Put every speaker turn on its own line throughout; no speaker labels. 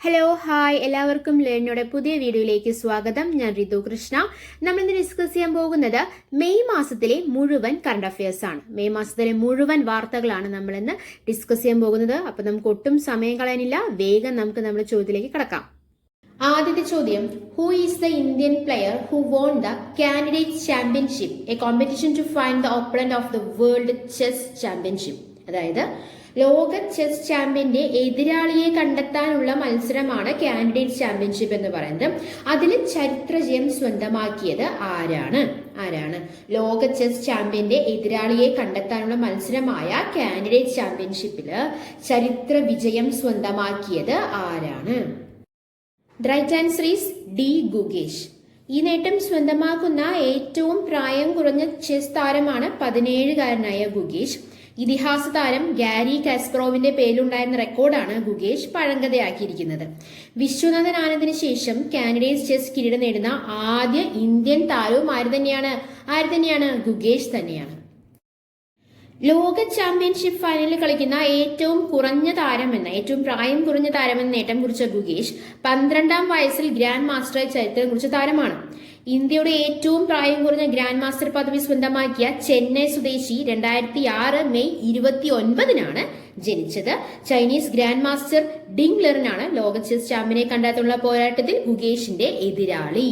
Hello hi എല്ലാവർക്കും ലേണിയുടെ പുതിയ വീഡിയോയിലേക്ക് സ്വാഗതം. ഞാൻ റിതു കൃഷ്ണ. നമ്മൾ ഇന്ന് ഡിസ്കസ് ചെയ്യാൻ പോകുന്നത് മെയ് മാസത്തിലെ മുഴുവൻ കറണ്ട് അഫയേഴ്സ് ആണ്. മെയ് മാസത്തിലെ മുഴുവൻ വാർത്തകളാണ് നമ്മൾ ഇന്ന് ഡിസ്കസ് ചെയ്യാൻ പോകുന്നത്. അപ്പൊ നമുക്ക് ഒട്ടും സമയം കളയാനില്ല, വേഗം നമുക്ക് നമ്മുടെ ചോദ്യത്തിലേക്ക് കടക്കാം. ആദ്യത്തെ ചോദ്യം, who is the Indian player who won the candidate championship, a competition to find the opponent of the world chess championship? അതായത് ലോക ചെസ് ചാമ്പ്യന്റെ എതിരാളിയെ കണ്ടെത്താനുള്ള മത്സരമാണ് കാൻഡിഡേറ്റ് ചാമ്പ്യൻഷിപ്പ് എന്ന് പറയുന്നത്. അതിൽ ചരിത്ര ജയം സ്വന്തമാക്കിയത് ആരാണ്? ലോക ചെസ് ചാമ്പ്യന്റെ എതിരാളിയെ കണ്ടെത്താനുള്ള മത്സരമായ കാൻഡിഡേറ്റ് ചാമ്പ്യൻഷിപ്പില് ചരിത്ര വിജയം സ്വന്തമാക്കിയത് ആരാണ്? Right answer is D Gukesh. ഈ നേട്ടം സ്വന്തമാക്കുന്ന ഏറ്റവും പ്രായം കുറഞ്ഞ ചെസ് താരമാണ് 17കാരനായ ഗുഗേഷ്. ഇതിഹാസ താരം ഗാരി കാസ്പറോവിന്റെ പേരിലുണ്ടായിരുന്ന റെക്കോർഡാണ് ഗുഗേഷ് പഴങ്കഥയാക്കിയിരിക്കുന്നത്. വിശ്വനാഥൻ ആനന്ദിന് ശേഷം കാൻഡിഡേറ്റ് ചെസ് കിരീടം നേടുന്ന ആദ്യ ഇന്ത്യൻ താരവും ആര് തന്നെയാണ്? ഗുഗേഷ് തന്നെയാണ്. ലോക ചാമ്പ്യൻഷിപ്പ് ഫൈനലിൽ കളിക്കുന്ന ഏറ്റവും പ്രായം കുറഞ്ഞ താരമെന്ന നേട്ടം കുറിച്ച ഗുഗേഷ് 12ാം വയസ്സിൽ ഗ്രാൻഡ് മാസ്റ്ററായി ചരിത്രം കുറിച്ച താരമാണ്. ഇന്ത്യയുടെ ഏറ്റവും പ്രായം കുറഞ്ഞ ഗ്രാൻഡ് മാസ്റ്റർ പദവി സ്വന്തമാക്കിയ ചെന്നൈ സ്വദേശി 2006 മെയ് 29-നാണ് ജനിച്ചത്. ചൈനീസ് ഗ്രാൻഡ് മാസ്റ്റർ ഡിങ് ലെറിനാണ് ലോക ചെസ് ചാമ്പ്യനെ കണ്ടെത്താനുള്ള പോരാട്ടത്തിൽ ഗുഗേഷിന്റെ എതിരാളി.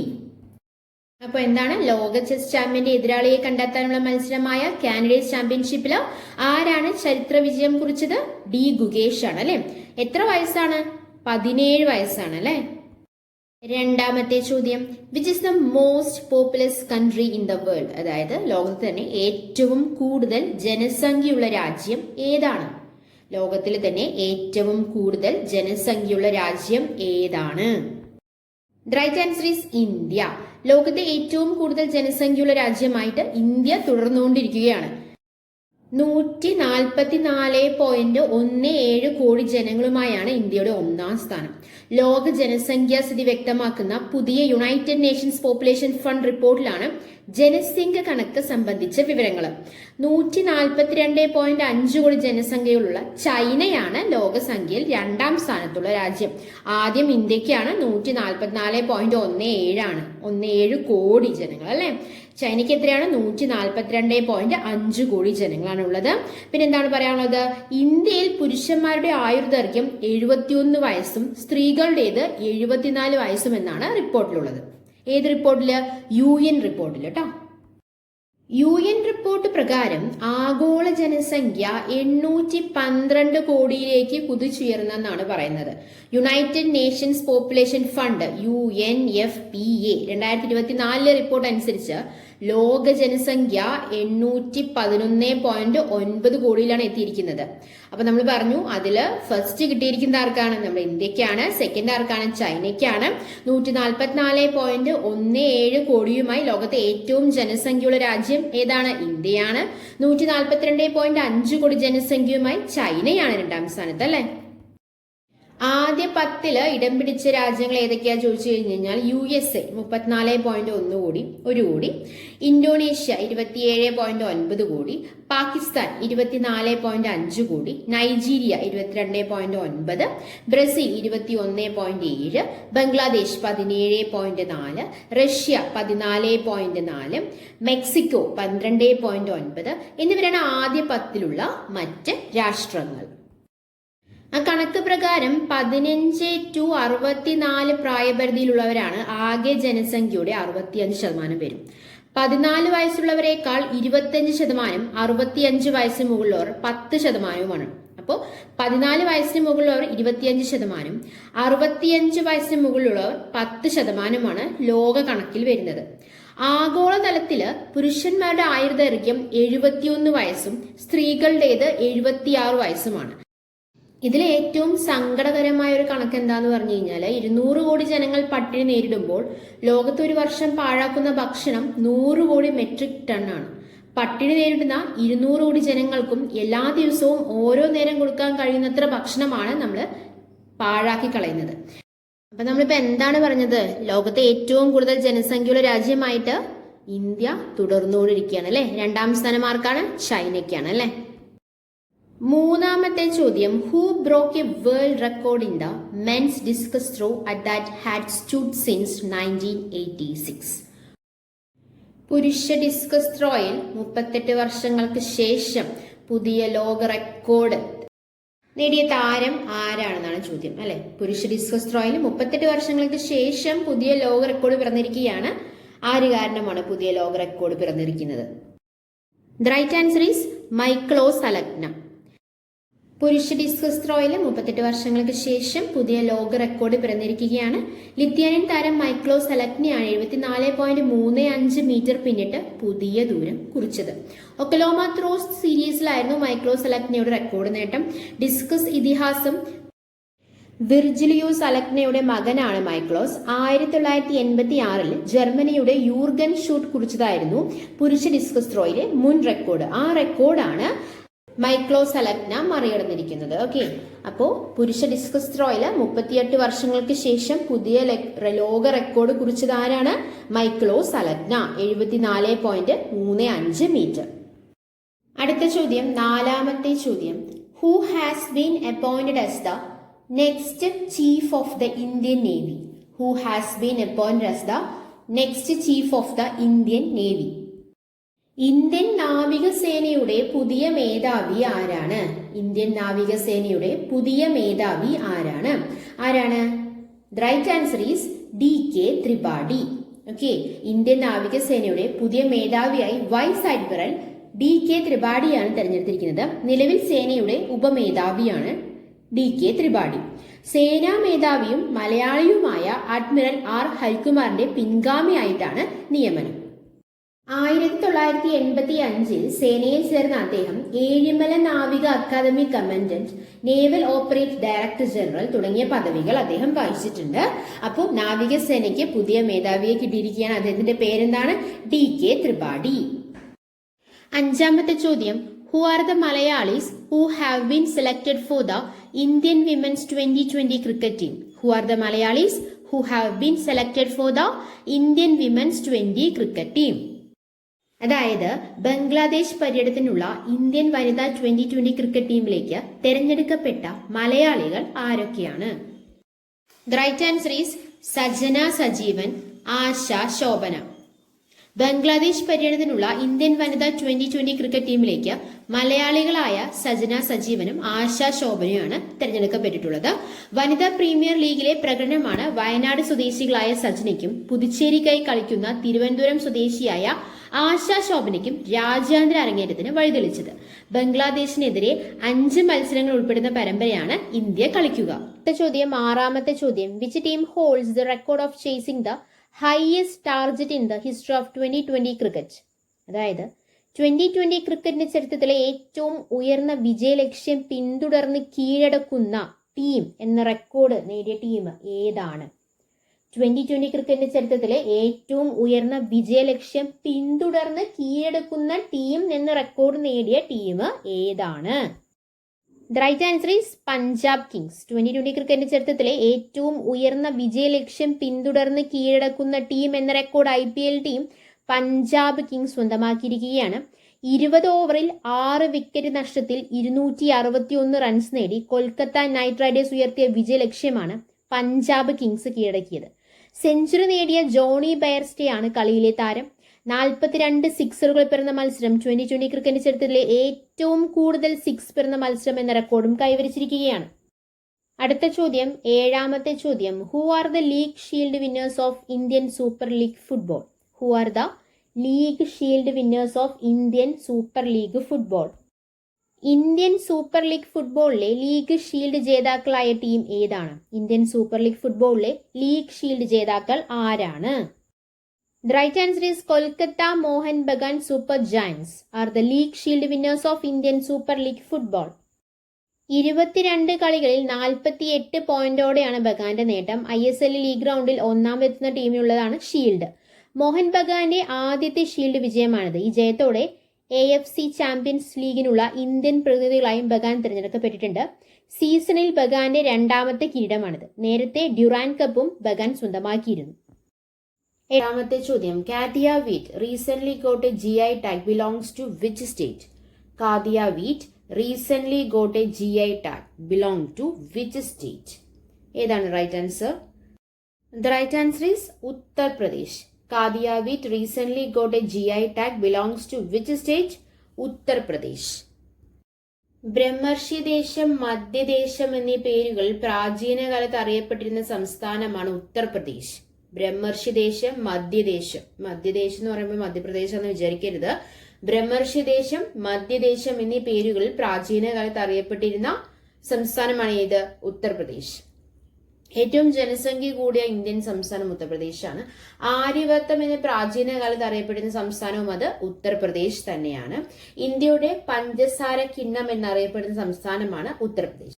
അപ്പൊ എന്താണ് ലോക ചെസ് ചാമ്പ്യന്റെ എതിരാളിയെ കണ്ടെത്താനുള്ള മത്സരമായ കാൻഡിഡേറ്റ് ചാമ്പ്യൻഷിപ്പില് ആരാണ് ചരിത്ര വിജയം കുറിച്ചത്? ഡി ഗുഗേഷ് ആണ് അല്ലെ. എത്ര വയസ്സാണ്? 17 വയസ്സാണ് അല്ലെ. രണ്ടാമത്തെ ചോദ്യം, which is the most populous country in the world? അതായത് ലോകത്ത് തന്നെ ഏറ്റവും കൂടുതൽ ജനസംഖ്യയുള്ള രാജ്യം ഏതാണ്? ലോകത്തിൽ തന്നെ ഏറ്റവും കൂടുതൽ ജനസംഖ്യയുള്ള രാജ്യം ഏതാണ്? Right answer is India. ലോകത്തെ ഏറ്റവും കൂടുതൽ ജനസംഖ്യയുള്ള രാജ്യമായിട്ട് ഇന്ത്യ തുടർന്നുകൊണ്ടിരിക്കുകയാണ്. 144.17 കോടി ജനങ്ങളുമായാണ് ഇന്ത്യയുടെ ഒന്നാം സ്ഥാനം. ലോക ജനസംഖ്യാ സ്ഥിതി വ്യക്തമാക്കുന്ന പുതിയ യുണൈറ്റഡ് നേഷൻസ് പോപ്പുലേഷൻ ഫണ്ട് റിപ്പോർട്ടിലാണ് ജനസംഖ്യ കണക്ക് സംബന്ധിച്ച വിവരങ്ങൾ. 142.5 കോടി ജനസംഖ്യയുള്ള ചൈനയാണ് ലോകസംഖ്യയിൽ 2ാം സ്ഥാനത്തുള്ള രാജ്യം. ആദ്യം ഇന്ത്യക്കാണ് 144.17 കോടി ജനങ്ങൾ അല്ലെ. ചൈനയ്ക്ക് എത്രയാണ്? 142.5 കോടി ജനങ്ങളാണ് ഉള്ളത്. പിന്നെ എന്താണ് പറയാനുള്ളത്? ഇന്ത്യയിൽ പുരുഷന്മാരുടെ ആയുർദൈർഘ്യം 71 വയസ്സും സ്ത്രീകളുടേത് 74 വയസ്സും എന്നാണ് റിപ്പോർട്ടിലുള്ളത്. ഏത് റിപ്പോർട്ടില്? UN റിപ്പോർട്ടിൽ കേട്ടോ. UN റിപ്പോർട്ട് പ്രകാരം ആഗോള ജനസംഖ്യ 812 കോടിയിലേക്ക് കുതിച്ചുയർന്നെന്നാണ് പറയുന്നത്. United Nations population fund UNFPA 2024 report അനുസരിച്ച് ലോക ജനസംഖ്യ 811.9 കോടിയിലാണ് എത്തിയിരിക്കുന്നത്. അപ്പൊ നമ്മൾ പറഞ്ഞു അതില് ഫസ്റ്റ് കിട്ടിയിരിക്കുന്ന ആർക്കാണ്? നമ്മുടെ ഇന്ത്യക്കാണ്. സെക്കൻഡ് ആർക്കാണ്? ചൈനയ്ക്കാണ്. 144.17 കോടിയുമായി ലോകത്തെ ഏറ്റവും ജനസംഖ്യയുള്ള രാജ്യം ഏതാണ്? ഇന്ത്യയാണ്. 142.5 കോടി ജനസംഖ്യയുമായി ചൈനയാണ് 2ാം സ്ഥാനത്ത് അല്ലെ. ആദ്യ 10 ഇടം പിടിച്ച രാജ്യങ്ങൾ ഏതൊക്കെയാ ചോദിച്ചു കഴിഞ്ഞാൽ USA 34.1 കോടി, 1 കോടി. ഇന്തോനേഷ്യ 27.9 കോടി. പാകിസ്ഥാൻ 24.5 കോടി. Nigeria 22.9. Brazil 21.7. Bangladesh 17.4. Russia 14.4. Mexico 12.9 എന്നിവരാണ് ആദ്യ 10 മറ്റ് രാഷ്ട്രങ്ങൾ. ആ കണക്ക് പ്രകാരം 15 to 64 പ്രായപരിധിയിലുള്ളവരാണ് ആകെ ജനസംഖ്യയുടെ 65% പേരും. 14 വയസ്സുള്ളവരെക്കാൾ 25%, 65 വയസ്സിന് മുകളിലുള്ളവർ 10%. അപ്പോൾ 14 വയസ്സിന് മുകളിലുള്ളവർ 25%, 65 വയസ്സിന് മുകളിലുള്ളവർ 10%മാണ് ലോക കണക്കിൽ വരുന്നത്. ആഗോളതലത്തില് പുരുഷന്മാരുടെ ആയുർദൈർഘ്യം 71 വയസ്സും സ്ത്രീകളുടേത് 76 വയസ്സുമാണ്. ഇതിലെ ഏറ്റവും സങ്കടകരമായ ഒരു കണക്ക് എന്താന്ന് പറഞ്ഞു കഴിഞ്ഞാൽ 200 കോടി ജനങ്ങൾ പട്ടിണി നേരിടുമ്പോൾ ലോകത്ത് ഒരു വർഷം പാഴാക്കുന്ന ഭക്ഷണം 100 കോടി മെട്രിക് ടണ്ണാണ്. പട്ടിണി നേരിടുന്ന 200 കോടി ജനങ്ങൾക്കും എല്ലാ ദിവസവും ഓരോ നേരം കൊടുക്കാൻ കഴിയുന്നത്ര ഭക്ഷണമാണ് നമ്മൾ പാഴാക്കി കളയുന്നത്. അപ്പൊ നമ്മളിപ്പോ എന്താണ് പറഞ്ഞത്? ലോകത്തെ ഏറ്റവും കൂടുതൽ ജനസംഖ്യയുള്ള രാജ്യമായിട്ട് ഇന്ത്യ തുടർന്നുകൊണ്ടിരിക്കുകയാണ് അല്ലെ. 2ാം സ്ഥാനം ആർക്കാണ്? ചൈനയ്ക്കാണ് അല്ലെ. മൂന്നാമത്തെ ചോദ്യം, who broke a world record in the men's discus throw at that had stood since 1986? പുരുഷ ഡിസ്കസ് ത്രോയിൽ 38 വർഷങ്ങൾക്ക് ശേഷം പുതിയ ലോക റെക്കോർഡ് നേടിയ താരം ആരാണെന്നാണ് ചോദ്യം, അല്ലെ? പുരുഷ ഡിസ്കസ് ത്രോയിൽ 38 വർഷങ്ങൾക്ക് ശേഷം പുതിയ ലോക റെക്കോർഡ് പിറന്നിരിക്കുകയാണ്. ആര് കാരണമാണ് പുതിയ ലോക റെക്കോർഡ് പിറന്നിരിക്കുന്നത്? The right answer is Mykolas Alekna. പുരുഷ ഡിസ്കസ് ത്രോയിൽ 38 വർഷങ്ങൾക്ക് ശേഷം പുതിയ ലോക റെക്കോർഡ് പിറന്നിരിക്കുകയാണ്. ലിത്വാനിയൻ താരം മൈക്ലോസ് അലഗ്നയാണ് 74.35 മീറ്റർ പിന്നിട്ട് പുതിയ ദൂരം കുറിച്ചത്. ഒക്കലോമ ത്രോസ് സീരീസിലായിരുന്നു മൈക്ലോസ് അലഗ്നയുടെ റെക്കോർഡ് നേട്ടം. ഡിസ്കസ് ഇതിഹാസം വിർജിലിയൂസ് അലഗ്നയുടെ മകനാണ് മൈക്ലോസ്. 1986 ജർമ്മനിയുടെ യൂർഗൻ ഷൂട്ട് കുറിച്ചതായിരുന്നു പുരുഷ ഡിസ്കസ് ത്രോയിലെ മുൻ റെക്കോർഡ്. ആ റെക്കോർഡാണ് മൈക്ലോസ് അലഗ്ന മറികടന്നിരിക്കുന്നത്. ഓക്കെ, അപ്പോ പുരുഷ ഡിസ്കസ് ത്രോയില് 38 വർഷങ്ങൾക്ക് ശേഷം പുതിയ ലോക റെക്കോർഡ് കുറിച്ചത് ആരാണ്? Mykolas Alekna, 74.35 metre. അടുത്ത ചോദ്യം, നാലാമത്തെ ചോദ്യം, who has been appointed as the next chief of the Indian Navy? Who has been appointed as the next chief of the Indian Navy? Indian നാവികസേനയുടെ പുതിയ മേധാവി ആരാണ്? ഇന്ത്യൻ നാവികസേനയുടെ പുതിയ മേധാവി ആരാണ്? The right answer is DK Tripathi. Okay, Indian നാവികസേനയുടെ പുതിയ മേധാവിയായി വൈസ് അഡ്മിറൽ DK ത്രിപാഠിയാണ് തെരഞ്ഞെടുത്തിരിക്കുന്നത്. നിലവിൽ സേനയുടെ ഉപമേധാവിയാണ് DK ത്രിപാഠി. സേനാ മേധാവിയും മലയാളിയുമായ അഡ്മിറൽ R ഹരികുമാറിന്റെ പിൻഗാമിയായിട്ടാണ് നിയമനം. 1985 സേനയിൽ ചേർന്ന അദ്ദേഹം ഏഴിമല നാവിക academy commandant, naval operate director general തുടങ്ങിയ പദവികൾ അദ്ദേഹം വഹിച്ചിട്ടുണ്ട്. അപ്പോൾ നാവികസേനയ്ക്ക് പുതിയ മേധാവിയെ കിട്ടിയിരിക്കുകയാണ്. അദ്ദേഹത്തിന്റെ പേരെന്താണ്? DK ത്രിപാഠി. അഞ്ചാമത്തെ ചോദ്യം, who are the Malayalis who have been selected for the Indian women's 2020 cricket team? Who are the Malayalis who have been selected for the Indian women's 20 cricket team? അതായത് ബംഗ്ലാദേശ് പര്യടനത്തിനുള്ള ഇന്ത്യൻ വനിതാ 2020 ക്രിക്കറ്റ് ടീമിലേക്ക് തെരഞ്ഞെടുക്കപ്പെട്ട മലയാളികൾ ആരൊക്കെയാണ്? The right answer is Sajana Sajeevan, Asha Shobhana. Bangladesh പര്യടനത്തിനുള്ള Indian വനിതാ 2020 cricket ടീമിലേക്ക് മലയാളികളായ സജന സജീവനും ആശ ശോഭനയുമാണ് തെരഞ്ഞെടുക്കപ്പെട്ടിട്ടുള്ളത്. വനിതാ പ്രീമിയർ ലീഗിലെ പ്രകടനമാണ് വയനാട് സ്വദേശികളായ സജനയ്ക്കും പുതുച്ചേരിക്കായി കളിക്കുന്ന തിരുവനന്തപുരം സ്വദേശിയായ ആശാ ശോഭനയ്ക്കും രാജ്യാന്തര അരങ്ങേറ്റത്തിന് വഴിതെളിച്ചത്. ബംഗ്ലാദേശിനെതിരെ 5 മത്സരങ്ങൾ ഉൾപ്പെടുന്ന പരമ്പരയാണ് ഇന്ത്യ കളിക്കുക. ചോദ്യം, ആറാമത്തെ ചോദ്യം, which team holds the record of chasing the highest target in the history of 2020 cricket? അതായത് 2020 ക്രിക്കറ്റിന്റെ ചരിത്രത്തിലെ ഏറ്റവും ഉയർന്ന വിജയലക്ഷ്യം പിന്തുടർന്ന് കീഴടക്കുന്ന ടീം എന്ന റെക്കോർഡ് നേടിയ ടീം ഏതാണ്? 2020 ക്രിക്കറ്റിന്റെ ചരിത്രത്തിലെ ഏറ്റവും ഉയർന്ന വിജയലക്ഷ്യം പിന്തുടർന്ന് കീഴടക്കുന്ന ടീം എന്ന റെക്കോർഡ് നേടിയ ടീം ഏതാണ്? The right answer is Punjab Kings. 2020 ക്രിക്കറ്റിന്റെ ചരിത്രത്തിലെ ഏറ്റവും ഉയർന്ന വിജയലക്ഷ്യം പിന്തുടർന്ന് കീഴടക്കുന്ന ടീം എന്ന record IPL team Punjab Kings സ്വന്തമാക്കിയിരിക്കുകയാണ്. 20 ഓവറിൽ 6 വിക്കറ്റ് നഷ്ടത്തിൽ 261 റൺസ് നേടി കൊൽക്കത്ത നൈറ്റ് റൈഡേഴ്സ് ഉയർത്തിയ വിജയലക്ഷ്യമാണ് പഞ്ചാബ് കിങ്സ് കീഴടക്കിയത്. സെഞ്ചുറി നേടിയ ജോണി ബെയർസ്റ്റെയാണ് കളിയിലെ താരം. 42 സിക്സറുകൾ പിറന്ന മത്സരം 2020 ക്രിക്കറ്റ് ചരിത്രത്തിലെ ഏറ്റവും കൂടുതൽ സിക്സ് പിറന്ന മത്സരം എന്ന റെക്കോർഡും കൈവരിച്ചിരിക്കുകയാണ്. അടുത്ത ചോദ്യം, ഏഴാമത്തെ ചോദ്യം, who are the league shield winners of Indian super league football? Who are the league shield winners of Indian super league football? Indian super league ഫുട്ബോളിലെ ലീഗ് ഷീൽഡ് ജേതാക്കളായ ടീം ഏതാണ്? ഇന്ത്യൻ സൂപ്പർ ലീഗ് ഫുട്ബോളിലെ league shield ജേതാക്കൾ ആരാണ്? The right answer is Kolkata Mohun Bagan Super Giants are the league shield winners of Indian Super League Football. 22 കളികളിൽ 48 പോയിന്റോടെയാണ് ബഗാന്റെ നേട്ടം. ISL league റൗണ്ടിൽ ഒന്നാമതെത്തുന്ന ടീമിനുള്ളതാണ് shield. Mohan ബഗാന്റെ ആദ്യത്തെ ഷീൽഡ് വിജയമാണിത്. ഈ ജയത്തോടെ AFC ചാമ്പ്യൻസ് ലീഗിനുള്ള ഇന്ത്യൻ പ്രതിനിധികളായും ബഗാൻ തിരഞ്ഞെടുക്കപ്പെട്ടിട്ടുണ്ട്. സീസണിൽ ബഗാന്റെ രണ്ടാമത്തെ കിരീടമാണിത്. നേരത്തെ ഡ്യൂറാൻ കപ്പും ബഗാൻ സ്വന്തമാക്കിയിരുന്നു. ഏഴാമത്തെ ചോദ്യം, കാദിയ wheat recent got A GI tag belongs to which state? കാദിയ wheat recent got A GI tag belong to which state? ഏതാണ് right answer? The right answer is Uttar Pradesh. കാദിയ wheat recent got A GI tag belongs to which state? Uttar Pradesh. ബ്രഹ്മർഷി ദേശം, മധ്യദേശം എന്നീ പേരുകൾ പ്രാചീന കാലത്ത് അറിയപ്പെട്ടിരുന്ന സംസ്ഥാനമാണ് ഉത്തർപ്രദേശ്. ബ്രഹ്മർഷി ദേശം, മധ്യദേശം. മധ്യദേശം എന്ന് പറയുമ്പോൾ മധ്യപ്രദേശ് എന്ന് വിചാരിക്കരുത്. ബ്രഹ്മർഷി ദേശം, മധ്യദേശം എന്നീ പേരുകൾ പ്രാചീന കാലത്ത് അറിയപ്പെട്ടിരുന്ന സംസ്ഥാനമാണ് ഏത്? ഉത്തർപ്രദേശ്. ഏറ്റവും ജനസംഖ്യ കൂടിയ ഇന്ത്യൻ സംസ്ഥാനം ഉത്തർപ്രദേശാണ്. ആര്യവത്തം എന്ന് പ്രാചീന കാലത്ത് അറിയപ്പെടുന്ന സംസ്ഥാനവും അത് ഉത്തർപ്രദേശ് തന്നെയാണ്. ഇന്ത്യയുടെ പഞ്ചസാര കിണ്ണം എന്നറിയപ്പെടുന്ന സംസ്ഥാനമാണ് ഉത്തർപ്രദേശ്.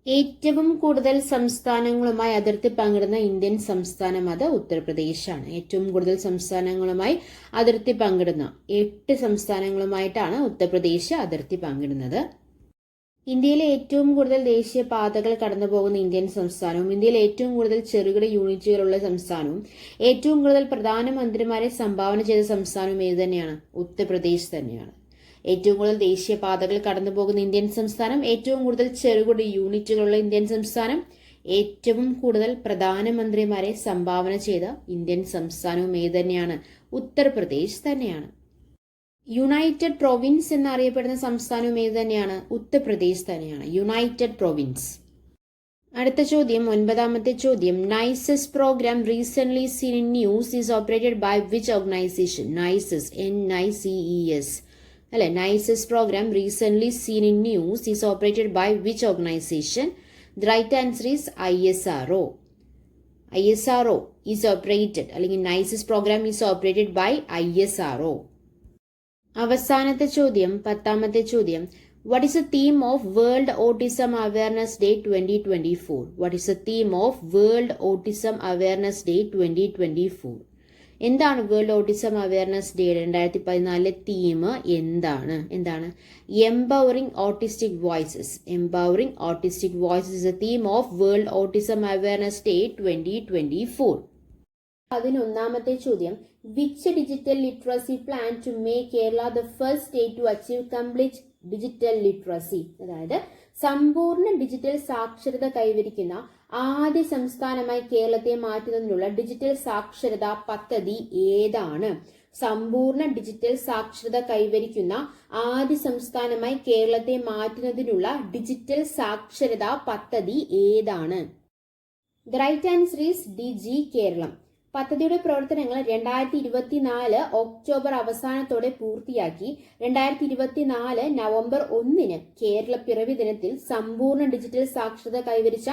ഏറ്റവും കൂടുതൽ സംസ്ഥാനങ്ങളുമായി അതിർത്തി പങ്കിടുന്ന ഇന്ത്യൻ സംസ്ഥാനം അത് ഉത്തർപ്രദേശാണ്. ഏറ്റവും കൂടുതൽ സംസ്ഥാനങ്ങളുമായി അതിർത്തി പങ്കിടുന്ന 8 സംസ്ഥാനങ്ങളുമായിട്ടാണ് ഉത്തർപ്രദേശ് അതിർത്തി പങ്കിടുന്നത്. ഇന്ത്യയിലെ ഏറ്റവും കൂടുതൽ ദേശീയ പാതകൾ കടന്നു പോകുന്ന ഇന്ത്യൻ സംസ്ഥാനവും ഇന്ത്യയിലെ ഏറ്റവും കൂടുതൽ ചെറുകിട യൂണിറ്റുകളുള്ള സംസ്ഥാനവും ഏറ്റവും കൂടുതൽ പ്രധാനമന്ത്രിമാരെ സംഭാവന ചെയ്ത സംസ്ഥാനവും ഏത് തന്നെയാണ്? ഉത്തർപ്രദേശ് തന്നെയാണ്. ഏറ്റവും കൂടുതൽ ദേശീയ പാതകൾ കടന്നു പോകുന്ന ഇന്ത്യൻ സംസ്ഥാനം, ഏറ്റവും കൂടുതൽ ചെറുകിട യൂണിറ്റുകളുള്ള ഇന്ത്യൻ സംസ്ഥാനം, ഏറ്റവും കൂടുതൽ പ്രധാനമന്ത്രിമാരെ സംഭാവന ചെയ്ത ഇന്ത്യൻ സംസ്ഥാനവും ഏത് തന്നെയാണ്? ഉത്തർപ്രദേശ് തന്നെയാണ്. യുണൈറ്റഡ് പ്രൊവിൻസ് എന്നറിയപ്പെടുന്ന സംസ്ഥാനവും ഏത് തന്നെയാണ്? ഉത്തർപ്രദേശ് തന്നെയാണ്. United province. അടുത്ത ചോദ്യം, 9ാമത്തെ ചോദ്യം. Nicest programme recent scene in news is operated by which organisation? Nicest, NICES അല്ലെ. Nicest programme recent scene in news is operated by which organisation? The right answer is ISRO. ISRO is operated, അല്ലെങ്കിൽ nicest programme is operated by ISRO. അവസാനത്തെ ചോദ്യം, 10ാമത്തെ ചോദ്യം. What is the theme of World Autism Awareness Day 2024? What is the theme of World Autism Awareness Day 2024? എന്താണ് world autism awareness day 2014 theme? എന്താണ്? Empowering autistic voices. Empowering autistic voices is the theme of world autism awareness day 2024. 11ാമത്തെ ചോദ്യം. Which digital literacy plan to make Kerala the first state to achieve complete digital literacy? അതായത് സമ്പൂർണ്ണ digital സാക്ഷരത കൈവരിക്കുന്ന ആദ്യ സംസ്ഥാനമായി കേരളത്തെ മാറ്റുന്നതിനുള്ള ഡിജിറ്റൽ സാക്ഷരതാ പദ്ധതി ഏതാണ്? സമ്പൂർണ്ണ ഡിജിറ്റൽ സാക്ഷരത കൈവരിക്കുന്ന ആദ്യ സംസ്ഥാനമായി കേരളത്തെ മാറ്റുന്നതിനുള്ള ഡിജിറ്റൽ സാക്ഷരതാ പദ്ധതി ഏതാണ്? The right answer is DG Keralam. പദ്ധതിയുടെ പ്രവർത്തനങ്ങൾ 2024 ഒക്ടോബർ അവസാനത്തോടെ പൂർത്തിയാക്കി 2024 നവംബർ 1 കേരള പിറവി ദിനത്തിൽ സമ്പൂർണ്ണ ഡിജിറ്റൽ സാക്ഷരത കൈവരിച്ച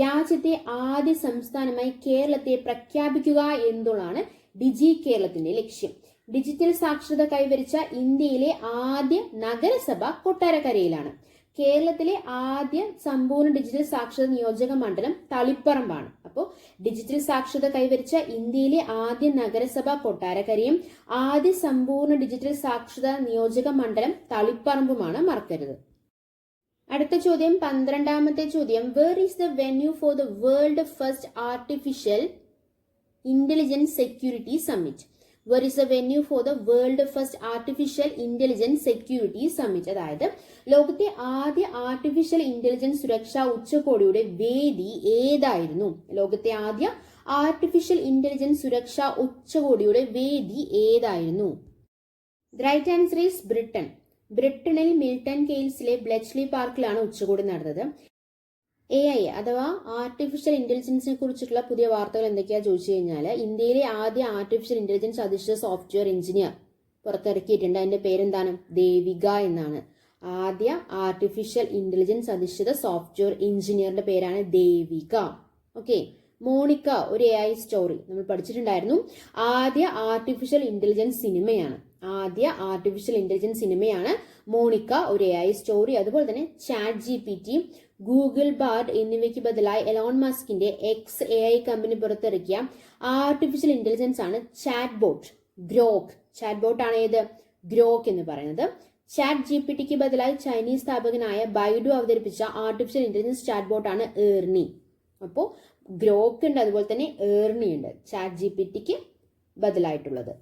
രാജ്യത്തെ ആദ്യ സംസ്ഥാനമായി കേരളത്തെ പ്രഖ്യാപിക്കുക എന്നുള്ളതാണ് ഡിജി കേരളത്തിന്റെ ലക്ഷ്യം. ഡിജിറ്റൽ സാക്ഷരത കൈവരിച്ച ഇന്ത്യയിലെ ആദ്യ നഗരസഭ കൊട്ടാരക്കരയിലാണ്. കേരളത്തിലെ ആദ്യ സമ്പൂർണ്ണ ഡിജിറ്റൽ സാക്ഷരത നിയോജക മണ്ഡലം തളിപ്പറമ്പാണ്. അപ്പോൾ ഡിജിറ്റൽ സാക്ഷരത കൈവരിച്ച ഇന്ത്യയിലെ ആദ്യ നഗരസഭ കൊട്ടാരക്കരയും ആദ്യ സമ്പൂർണ്ണ ഡിജിറ്റൽ സാക്ഷരത നിയോജക മണ്ഡലം തളിപ്പറമ്പുമാണ്, മറക്കരുത്. അടുത്ത ചോദ്യം, 12ാമത്തെ ചോദ്യം. Where is the venue for the world first artificial intelligence security summit? Where is the venue for the world first artificial intelligence security summit? അതായത് ലോകത്തെ ആദ്യ ആർട്ടിഫിഷ്യൽ ഇന്റലിജൻസ് സുരക്ഷാ ഉച്ചകോടിയുടെ വേദി ഏതായിരുന്നു? ലോകത്തെ ആദ്യ ആർട്ടിഫിഷ്യൽ ഇന്റലിജൻസ് സുരക്ഷാ ഉച്ചകോടിയുടെ വേദി ഏതായിരുന്നു? The right answer is Britain. ബ്രിട്ടനിൽ മിൽട്ടൺ കെയ്ൽസിലെ ബ്ലെച്ച്ലി പാർക്കിലാണ് ഉച്ചകോടി നടന്നത്. AI അഥവാ ആർട്ടിഫിഷ്യൽ ഇന്റലിജൻസിനെ കുറിച്ചിട്ടുള്ള പുതിയ വാർത്തകൾ എന്തൊക്കെയാ ചോദിച്ചു കഴിഞ്ഞാൽ, ഇന്ത്യയിലെ ആദ്യ ആർട്ടിഫിഷ്യൽ ഇന്റലിജൻസ് അധിഷ്ഠിത സോഫ്റ്റ്വെയർ എഞ്ചിനീയർ പുറത്തിറക്കിയിട്ടുണ്ട്. അതിന്റെ പേരെന്താണ്? ദേവിക എന്നാണ്. ആദ്യ ആർട്ടിഫിഷ്യൽ ഇന്റലിജൻസ് അധിഷ്ഠിത സോഫ്റ്റ്വെയർ എഞ്ചിനീയറിന്റെ പേരാണ് ദേവിക. ഓക്കെ. മോണിക്ക ഒരു AI സ്റ്റോറി നമ്മൾ പഠിച്ചിട്ടുണ്ടായിരുന്നു. ആദ്യ ആർട്ടിഫിഷ്യൽ ഇന്റലിജൻസ് സിനിമയാണ് മോണിക്ക ഒരു AI സ്റ്റോറി. അതുപോലെ തന്നെ ചാറ്റ് GPT, ഗൂഗിൾ ബാർഡ് എന്നിവയ്ക്ക് ബദലായി എലോൺ മസ്കിന്റെ AI കമ്പനി പുറത്തിറക്കിയ ആർട്ടിഫിഷ്യൽ ഇന്റലിജൻസ് ആണ് chat bot Grok. Chat bot ആണ് ഏത്? ഗ്രോക്ക് എന്ന് പറയുന്നത്. ചാറ്റ് GPTക്ക് ബദലായി ചൈനീസ് സ്ഥാപകനായ ബൈഡു അവതരിപ്പിച്ച ആർട്ടിഫിഷ്യൽ ഇന്റലിജൻസ് ചാറ്റ് ബോട്ട് ആണ് ഏർണി. അപ്പോൾ ഗ്രോക്ക് ഉണ്ട്, അതുപോലെ തന്നെ ഏർണി ഉണ്ട്, ചാറ്റ് GPTക്ക് ബദലായിട്ടുള്ളത്.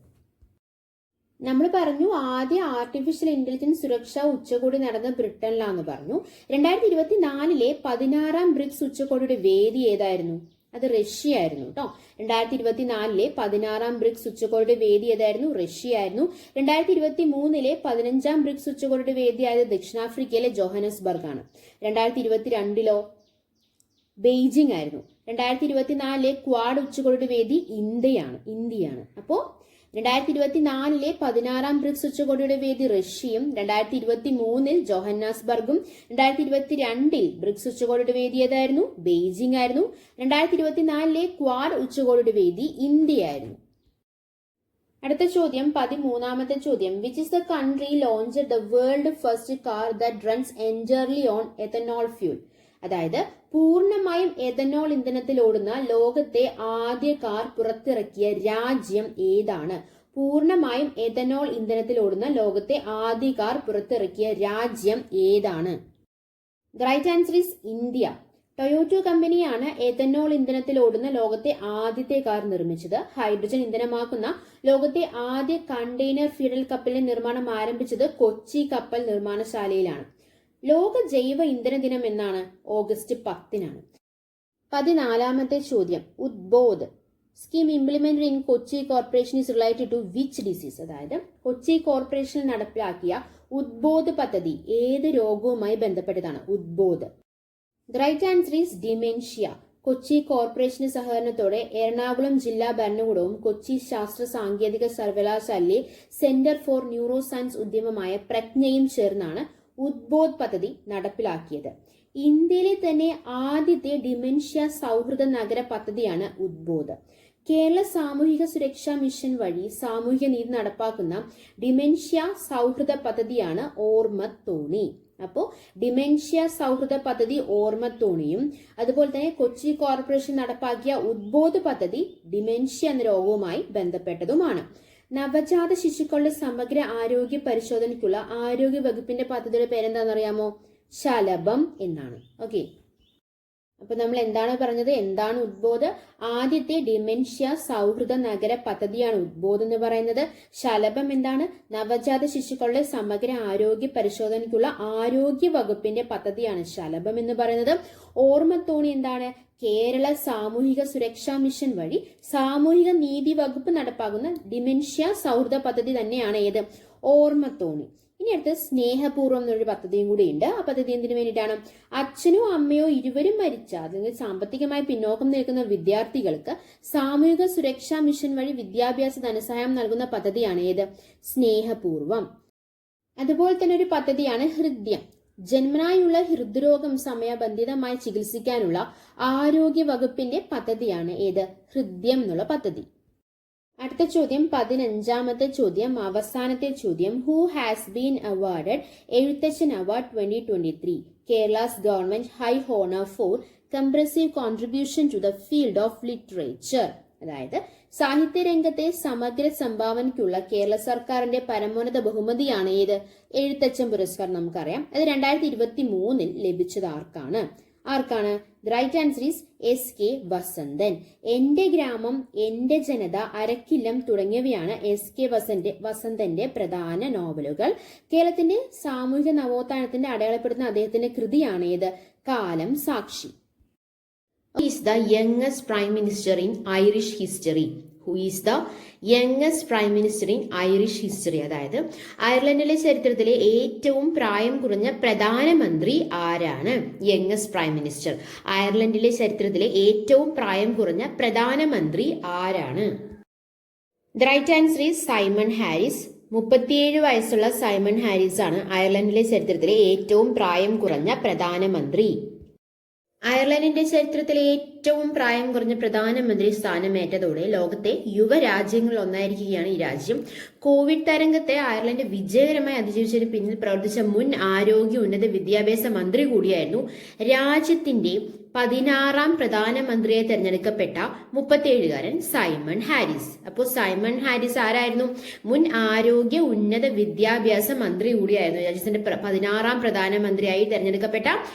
നമ്മൾ പറഞ്ഞു ആദ്യ ആർട്ടിഫിഷ്യൽ ഇന്റലിജൻസ് സുരക്ഷാ ഉച്ചകോടി നടന്ന ബ്രിട്ടനിലാന്ന് പറഞ്ഞു. 2024 16 ബ്രിക്സ് ഉച്ചകോടിയുടെ വേദി ഏതായിരുന്നു? അത് റഷ്യ ആയിരുന്നു കേട്ടോ. 2024 16 ബ്രിക്സ് ഉച്ചകോടിയുടെ വേദി ഏതായിരുന്നു? റഷ്യ ആയിരുന്നു. 2023 15 ബ്രിക്സ് ഉച്ചകോടിയുടെ വേദിയായത് ദക്ഷിണാഫ്രിക്കയിലെ ജോഹനസ്ബർഗ് ആണ്. 2022 ബെയ്ജിംഗ് ആയിരുന്നു. 2024 ക്വാഡ് ഉച്ചകോടിയുടെ വേദി ഇന്ത്യയാണ്. അപ്പോ 2024 16 ബ്രിക്സ് ഉച്ചകോടിയുടെ വേദി റഷ്യയും, 2023 ജോഹന്നാസ്ബർഗും, 2022 ബ്രിക്സ് ഉച്ചകോടിയുടെ വേദി ഏതായിരുന്നു? ബെയ്ജിംഗ് ആയിരുന്നു. 2024 ക്വാഡ് ഉച്ചകോടിയുടെ വേദി ഇന്ത്യയായിരുന്നു. അടുത്ത ചോദ്യം 13ാമത്തെ ചോദ്യം. Which is the country launched the world first car that runs entirely on ethanol fuel? അതായത് പൂർണ്ണമായും എഥനോൾ ഇന്ധനത്തിൽ ഓടുന്ന ലോകത്തെ ആദ്യ കാർ പുറത്തിറക്കിയ രാജ്യം ഏതാണ്? പൂർണ്ണമായും എഥനോൾ ഇന്ധനത്തിൽ ഓടുന്ന ലോകത്തെ ആദ്യ കാർ പുറത്തിറക്കിയ രാജ്യം ഏതാണ്? The right answer is India. Toyota കമ്പനിയാണ് എഥനോൾ ഇന്ധനത്തിൽ ഓടുന്ന ലോകത്തെ ആദ്യത്തെ കാർ നിർമ്മിച്ചത്. ഹൈഡ്രജൻ ഇന്ധനമാക്കുന്ന ലോകത്തെ ആദ്യ കണ്ടെയ്നർ ഫീഡൽ കപ്പലിന്റെ നിർമ്മാണം ആരംഭിച്ചത് കൊച്ചി കപ്പൽ നിർമ്മാണശാലയിലാണ്. ലോക ജൈവ ഇന്ധന ദിനം എന്നാണ്? ഓഗസ്റ്റ് 10-നാണ്. 14ാമത്തെ ചോദ്യം. Udbodh scheme implemented in Kochi corporation is related to which disease? അതായത് കൊച്ചി കോർപ്പറേഷൻ നടപ്പിലാക്കിയ ഉദ്ബോധ് പദ്ധതി ഏത് രോഗവുമായി ബന്ധപ്പെട്ടതാണ്? Udbodh. The right answer is dementia. Kochi കോർപ്പറേഷന്റെ സഹകരണത്തോടെ എറണാകുളം ജില്ലാ ഭരണകൂടവും കൊച്ചി ശാസ്ത്ര സാങ്കേതിക സർവകലാശാലയിലെ സെന്റർ ഫോർ ന്യൂറോ സയൻസ് ഉദ്യമമായ പ്രജ്ഞയും ചേർന്നാണ് ഉദ്ബോധ് പദ്ധതി നടപ്പിലാക്കിയത്. ഇന്ത്യയിലെ തന്നെ ആദ്യത്തെ ഡിമെൻഷ്യ സൗഹൃദ നഗര പദ്ധതിയാണ് ഉദ്ബോധ്. കേരള സാമൂഹിക സുരക്ഷാ മിഷൻ വഴി സാമൂഹിക നീതി നടപ്പാക്കുന്ന ഡിമെൻഷ്യ സൗഹൃദ പദ്ധതിയാണ് ഓർമ്മത്തോണി. അപ്പോൾ ഡിമെൻഷ്യ സൗഹൃദ പദ്ധതി ഓർമ്മത്തോണിയും, അതുപോലെ തന്നെ കൊച്ചി കോർപ്പറേഷൻ നടപ്പാക്കിയ ഉദ്ബോധ് പദ്ധതി ഡിമെൻഷ്യ എന്ന രോഗവുമായി ബന്ധപ്പെട്ടതുമാണ്. നവജാത ശിശുക്കളുടെ സമഗ്ര ആരോഗ്യ പരിശോധനയ്ക്കുള്ള ആരോഗ്യ വകുപ്പിന്റെ പദ്ധതിയുടെ പേരെന്താണെന്നറിയാമോ? ശലഭം എന്നാണ്. ഓക്കെ, അപ്പൊ നമ്മൾ എന്താണ് പറഞ്ഞത്? എന്താണ് ഉദ്ബോധ്? ആദ്യത്തെ ഡിമെൻഷ്യ സൗഹൃദ നഗര പദ്ധതിയാണ് ഉദ്ബോധ് എന്ന് പറയുന്നത്. ശലഭം എന്താണ്? നവജാത ശിശുക്കളുടെ സമഗ്ര ആരോഗ്യ പരിശോധനയ്ക്കുള്ള ആരോഗ്യ വകുപ്പിന്റെ പദ്ധതിയാണ് ശലഭം എന്ന് പറയുന്നത്. ഓർമ്മത്തോണി എന്താണ്? കേരള സാമൂഹിക സുരക്ഷാ മിഷൻ വഴി സാമൂഹിക നീതി വകുപ്പ് നടപ്പാക്കുന്ന ഡിമെൻഷ്യ സൗഹൃദ പദ്ധതി തന്നെയാണ് ഏത്? ഓർമ്മത്തോണി. ഇനി അടുത്ത് സ്നേഹപൂർവ്വം എന്നൊരു പദ്ധതിയും കൂടി ഉണ്ട്. ആ പദ്ധതി എന്തിനു വേണ്ടിയിട്ടാണ്? അച്ഛനോ അമ്മയോ ഇരുവരും മരിച്ച അല്ലെങ്കിൽ സാമ്പത്തികമായി പിന്നോക്കം നിൽക്കുന്ന വിദ്യാർത്ഥികൾക്ക് സാമൂഹിക സുരക്ഷാ മിഷൻ വഴി വിദ്യാഭ്യാസ ധനസഹായം നൽകുന്ന പദ്ധതിയാണ് ഏത്? സ്നേഹപൂർവ്വം. അതുപോലെ തന്നെ ഒരു പദ്ധതിയാണ് ഹൃദ്യം. ജന്മനായുള്ള ഹൃദ്രോഗം സമയബന്ധിതമായി ചികിത്സിക്കാനുള്ള ആരോഗ്യ വകുപ്പിന്റെ പദ്ധതിയാണ് ഏത്? ഹൃദ്യം എന്നുള്ള പദ്ധതി. അടുത്ത ചോദ്യം 15ാമത്തെ ചോദ്യം, അവസാനത്തെ ചോദ്യം. Who has been awarded Ezhuthachan award 2023? Kerala's government high honour for comprehensive contribution to the field of literature. അതായത് സാഹിത്യരംഗത്തെ സമഗ്ര സംഭാവനയ്ക്കുള്ള കേരള സർക്കാരിന്റെ പരമോന്നത ബഹുമതിയാണ് ഏത്? എഴുത്തച്ഛൻ പുരസ്കാരം. നമുക്കറിയാം അത് 2023 ലഭിച്ചത് ആർക്കാണ്? The right answer is SK Vasanthan. എന്റെ ഗ്രാമം, എന്റെ ജനത, അരക്കില്ലം തുടങ്ങിയവയാണ് SK വസന്തന്റെ പ്രധാന നോവലുകൾ. കേരളത്തിന്റെ സാമൂഹിക നവോത്ഥാനത്തിന്റെ അടയാളപ്പെടുത്തുന്ന അദ്ദേഹത്തിന്റെ കൃതിയാണ് ഏത്? കാലം സാക്ഷി. Who is the youngest prime minister in Irish history? Who is the youngest prime minister in Irish history? അതായത് അയർലൻഡിലെ ചരിത്രത്തിലെ ഏറ്റവും പ്രായം കുറഞ്ഞ പ്രധാനമന്ത്രി ആരാണ്? Youngest prime minister. അയർലൻഡിലെ ചരിത്രത്തിലെ ഏറ്റവും പ്രായം കുറഞ്ഞ പ്രധാനമന്ത്രി ആരാണ്? The right answer is Simon Harris. 37 വയസ്സുള്ള സൈമൺ ഹാരിസ് ആണ് അയർലൻഡിലെ ചരിത്രത്തിലെ ഏറ്റവും പ്രായം കുറഞ്ഞ പ്രധാനമന്ത്രി. അയർലൻഡിന്റെ ചരിത്രത്തിലെ ഏറ്റവും പ്രായം കുറഞ്ഞ പ്രധാനമന്ത്രി സ്ഥാനമേറ്റതോടെ ലോകത്തെ യുവരാജ്യങ്ങളിൽ ഒന്നായിരിക്കുകയാണ് ഈ രാജ്യം. കോവിഡ് തരംഗത്തെ അയർലൻഡ് വിജയകരമായി അതിജീവിച്ചതിന് പിന്നിൽ പ്രവർത്തിച്ച മുൻ ആരോഗ്യ ഉന്നത വിദ്യാഭ്യാസ മന്ത്രി കൂടിയായിരുന്നു. രാജ്യത്തിന്റെ 16ാം പ്രധാനമന്ത്രിയെ തെരഞ്ഞെടുക്കപ്പെട്ട 37കാരൻ സൈമൺ ഹാരിസ്. അപ്പോൾ സൈമൺ ഹാരിസ് ആരായിരുന്നു? മുൻ ആരോഗ്യ ഉന്നത വിദ്യാഭ്യാസ മന്ത്രി കൂടിയായിരുന്നു. രാജ്യത്തിന്റെ 16ാം പ്രധാനമന്ത്രിയായി തെരഞ്ഞെടുക്കപ്പെട്ട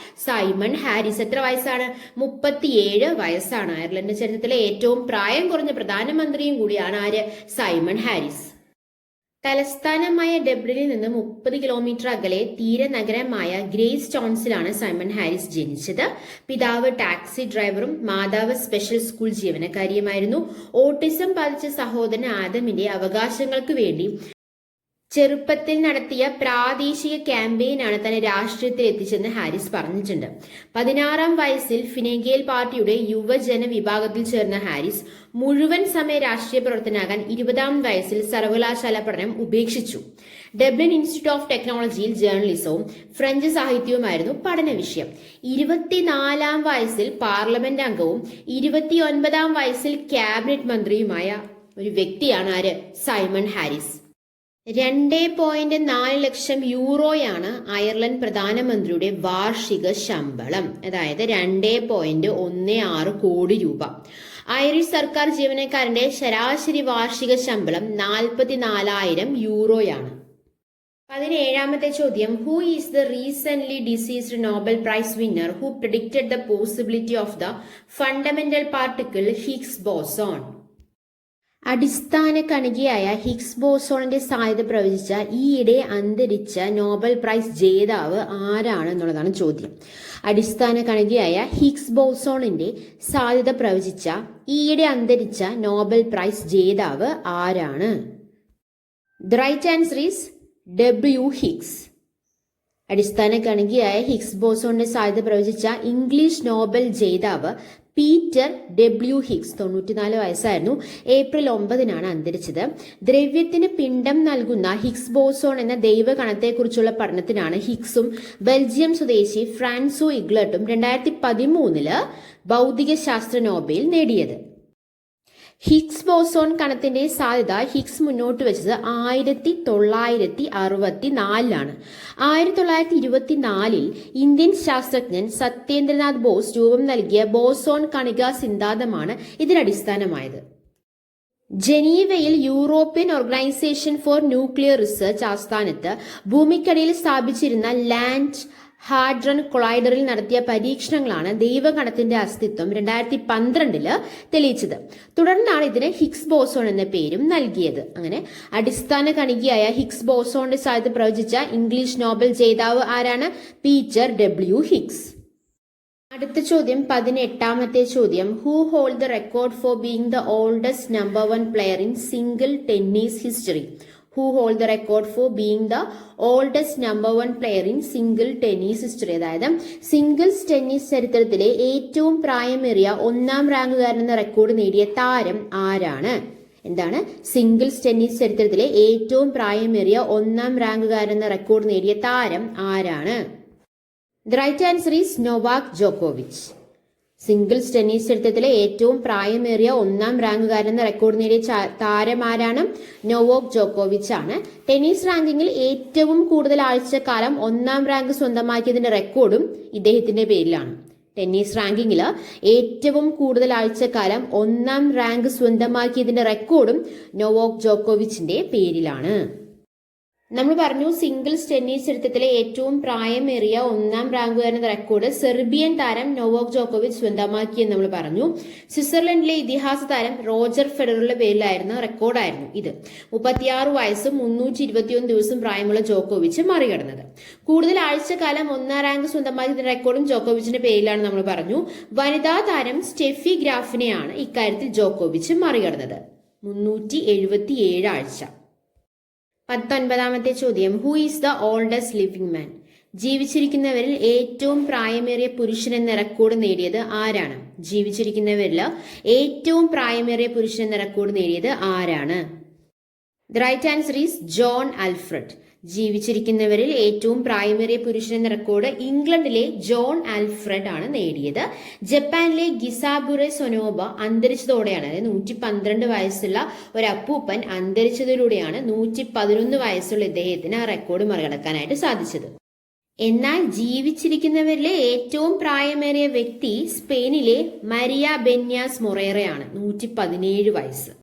സൈമൺ ഹാരിസ് എത്ര വയസ്സാണ്? 37 വയസ്സാണ്. അയർലൻഡ് ചരിത്രത്തിലെ ഏറ്റവും പ്രായം കുറഞ്ഞ പ്രധാനമന്ത്രിയും കൂടിയാണ് ആര്? Simon Harris. തലസ്ഥാനമായ ഡബ്ലിനിൽ നിന്ന് 30 കിലോമീറ്റർ അകലെ തീരനഗരമായ ഗ്രേസ് ടൗൺസിലാണ് സൈമൺ ഹാരിസ് ജനിച്ചത്. പിതാവ് ടാക്സി ഡ്രൈവറും മാതാവ് സ്പെഷ്യൽ സ്കൂൾ ജീവനക്കാരിയുമായിരുന്നു. ഓട്ടിസം ബാധിച്ച സഹോദരൻ ആദമിന്റെ അവകാശങ്ങൾക്ക് വേണ്ടി ചെറുപ്പത്തിൽ നടത്തിയ പ്രാദേശിക ക്യാമ്പയിനാണ് തന്നെ രാഷ്ട്രീയത്തിൽ എത്തിച്ചെന്ന് ഹാരിസ് പറഞ്ഞിട്ടുണ്ട്. 16-ാം വയസ്സിൽ ഫിനെഗേൽ പാർട്ടിയുടെ യുവജന വിഭാഗത്തിൽ ചേർന്ന ഹാരിസ് മുഴുവൻ സമയ രാഷ്ട്രീയ പ്രവർത്തനാകാൻ 20-ാം വയസ്സിൽ സർവകലാശാല പഠനം ഉപേക്ഷിച്ചു. ഡബ്ലിൻ ഇൻസ്റ്റിറ്റ്യൂട്ട് ഓഫ് ടെക്നോളജിയിൽ ജേർണലിസവും ഫ്രഞ്ച് സാഹിത്യവുമായിരുന്നു പഠന വിഷയം. 24-ാം വയസ്സിൽ പാർലമെന്റ് അംഗവും 29-ാം വയസ്സിൽ ക്യാബിനറ്റ് മന്ത്രിയുമായ ഒരു വ്യക്തിയാണ് ആര്? Simon Harris. 2.4 ലക്ഷം യൂറോയാണ് അയർലൻഡ് പ്രധാനമന്ത്രിയുടെ വാർഷിക ശമ്പളം. അതായത് 2.16 കോടി രൂപ. ഐറിഷ് സർക്കാർ ജീവനക്കാരന്റെ ശരാശരി വാർഷിക ശമ്പളം 44,000 യൂറോയാണ്. 17-ാമത്തെ ചോദ്യം, who is the recently diseased Nobel prize winner who predicted the possibility of the fundamental particle Higgs boson? അടിസ്ഥാന കണികയായ ഹിഗ്സ് ബോസോണിന്റെ സാധ്യത പ്രവചിച്ച ഈയിടെ അന്തരിച്ച നോബൽ പ്രൈസ് ജേതാവ് ആരാണ് എന്നുള്ളതാണ് ചോദ്യം. അടിസ്ഥാന കണികയായ ഹിഗ്സ് ബോസോണിന്റെ സാധ്യത പ്രവചിച്ച ഈയിടെ അന്തരിച്ച നോബൽ പ്രൈസ് ജേതാവ് ആരാണ്? The right answer is W Higgs. അടിസ്ഥാന കണികയായ ഹിഗ്സ് ബോസോണിന്റെ സാധ്യത പ്രവചിച്ച ഇംഗ്ലീഷ് നോബൽ ജേതാവ് പീറ്റർ ഡബ്ല്യു ഹിഗ്സ്. 94 വയസ്സായിരുന്നു. ഏപ്രിൽ 9-നാണ് അന്തരിച്ചത്. ദ്രവ്യത്തിന് പിണ്ഡം നൽകുന്ന ഹിഗ്സ് ബോസോൺ എന്ന ദൈവകണത്തെക്കുറിച്ചുള്ള പഠനത്തിനാണ് ഹിഗ്സും ബെൽജിയം സ്വദേശി ഫ്രാൻസോ ഇഗ്ലട്ടും 2013 ഭൗതികശാസ്ത്ര നോബൽ നേടിയത്. ഹിഗ്സ് ബോസോൺ കണത്തിന്റെ സാധ്യത ഹിഗ്സ് മുന്നോട്ട് വെച്ചത് 1964-ലാണ്. 1924-ൽ ഇന്ത്യൻ ശാസ്ത്രജ്ഞൻ സത്യേന്ദ്രനാഥ് ബോസ് രൂപം നൽകിയ ബോസോൺ കണികാ സിദ്ധാന്തമാണ് ഇതിനടിസ്ഥാനമായത്. ജനീവയിൽ European organisation for nuclear research ആസ്ഥാനത്ത് ഭൂമിക്കടിയിൽ സ്ഥാപിച്ചിരുന്ന ലാൻഡ് ഹാഡ്രൺ കൊളൈഡറിൽ നടത്തിയ പരീക്ഷണങ്ങളാണ് ദൈവകണത്തിന്റെ അസ്തിത്വം 2012-ൽ തെളിയിച്ചത്. തുടർന്നാണ് ഇതിന് ഹിഗ്സ് ബോസോൺ എന്ന പേരും നൽകിയത്. അങ്ങനെ അടിസ്ഥാന കണികയായ ഹിഗ്സ് ബോസോണിന്റെ സാധ്യത പ്രവചിച്ച ഇംഗ്ലീഷ് നോബൽ ജേതാവ് ആരാണ്? Peter W Higgs. അടുത്ത ചോദ്യം 18-ാമത്തെ ചോദ്യം, who hold the record for being the oldest number 1 player in single tennis history? Who hold the record for being the oldest number 1 player in single tennis history? അതായത് singles tennis ചരിത്രത്തിലെ ഏറ്റവും പ്രായമേറിയ 1-ാം റാങ്കുകാരൻ എന്ന record നേടിയ താരം ആരാണ്? എന്താണ്? Singles tennis ചരിത്രത്തിലെ ഏറ്റവും പ്രായമേറിയ 1-ാം റാങ്കുകാരൻ എന്ന റെക്കോർഡ് നേടിയ താരം ആരാണ്? The right answer is Novak ജോക്കോവിച്ച്. സിംഗിൾസ് ടെന്നീസ് ചരിത്രത്തിലെ ഏറ്റവും പ്രായമേറിയ 1-ാം റാങ്കുകാരൻ എന്ന റെക്കോർഡ് നേടിയ താരം ആരാണ്? നൊവാക് ജോക്കോവിച്ച് ആണ്. ടെന്നീസ് റാങ്കിങ്ങിൽ ഏറ്റവും കൂടുതൽ ആഴ്ചക്കാലം 1-ാം റാങ്ക് സ്വന്തമാക്കിയതിന്റെ റെക്കോർഡും ഇദ്ദേഹത്തിന്റെ പേരിലാണ്. ടെന്നീസ് റാങ്കിങ്ങിൽ ഏറ്റവും കൂടുതൽ ആഴ്ചക്കാലം 1-ാം റാങ്ക് സ്വന്തമാക്കിയതിന്റെ റെക്കോർഡും നൊവാക് ജോക്കോവിച്ചിന്റെ പേരിലാണ്. നമ്മൾ പറഞ്ഞു സിംഗിൾസ് ടെന്നീസ് ചരിത്രത്തിലെ ഏറ്റവും പ്രായമേറിയ 1-ാം റാങ്കുകാരൻ എന്ന റെക്കോർഡ് സെർബിയൻ താരം നൊവാക് ജോക്കോവിച്ച് സ്വന്തമാക്കിയെന്ന് നമ്മൾ പറഞ്ഞു. സ്വിറ്റ്സർലൻഡിലെ ഇതിഹാസ താരം റോജർ ഫെഡററുടെ പേരിലായിരുന്ന റെക്കോർഡായിരുന്നു ഇത്. 36 വയസ്സും 321 ദിവസം പ്രായമുള്ള ജോക്കോവിച്ച് മറികടന്നത്. കൂടുതൽ ആഴ്ചക്കാലം 1-ാം റാങ്ക് സ്വന്തമാക്കിയ റെക്കോർഡും ജോക്കോവിച്ചിന്റെ പേരിലാണ് നമ്മൾ പറഞ്ഞു. വനിതാ താരം സ്റ്റെഫി ഗ്രാഫിനെയാണ് ഇക്കാര്യത്തിൽ ജോക്കോവിച്ച് മറികടന്നത്. 377 ആഴ്ച. 19-ാമത്തെ ചോദ്യം, who is the oldest living man? ജീവിച്ചിരിക്കുന്നവരിൽ ഏറ്റവും പ്രായമേറിയ പുരുഷൻ എന്ന റെക്കോർഡ് നേടിയത് ആരാണ്? ജീവിച്ചിരിക്കുന്നവരിൽ ഏറ്റവും പ്രായമേറിയ പുരുഷൻ എന്ന റെക്കോർഡ് നേടിയത് ആരാണ്? The right answer is John Alfred. ജീവിച്ചിരിക്കുന്നവരിൽ ഏറ്റവും പ്രായമേറിയ പുരുഷൻ എന്ന റെക്കോർഡ് ഇംഗ്ലണ്ടിലെ ജോൺ ആൽഫ്രഡ് ആണ് നേടിയത്. ജപ്പാനിലെ ഗിസാബുറെ സൊനോബ അന്തരിച്ചതോടെയാണ്, അതായത് 112 വയസ്സുള്ള ഒരു അപ്പൂപ്പൻ അന്തരിച്ചതിലൂടെയാണ് 111 വയസ്സുള്ള ഇദ്ദേഹത്തിന് ആ റെക്കോർഡ് മറികടക്കാനായിട്ട് സാധിച്ചത്. എന്നാൽ ജീവിച്ചിരിക്കുന്നവരിലെ ഏറ്റവും പ്രായമേറിയ വ്യക്തി സ്പെയിനിലെ മരിയ ബെന്യാസ് മൊറേറയാണ്. 117 വയസ്സ്.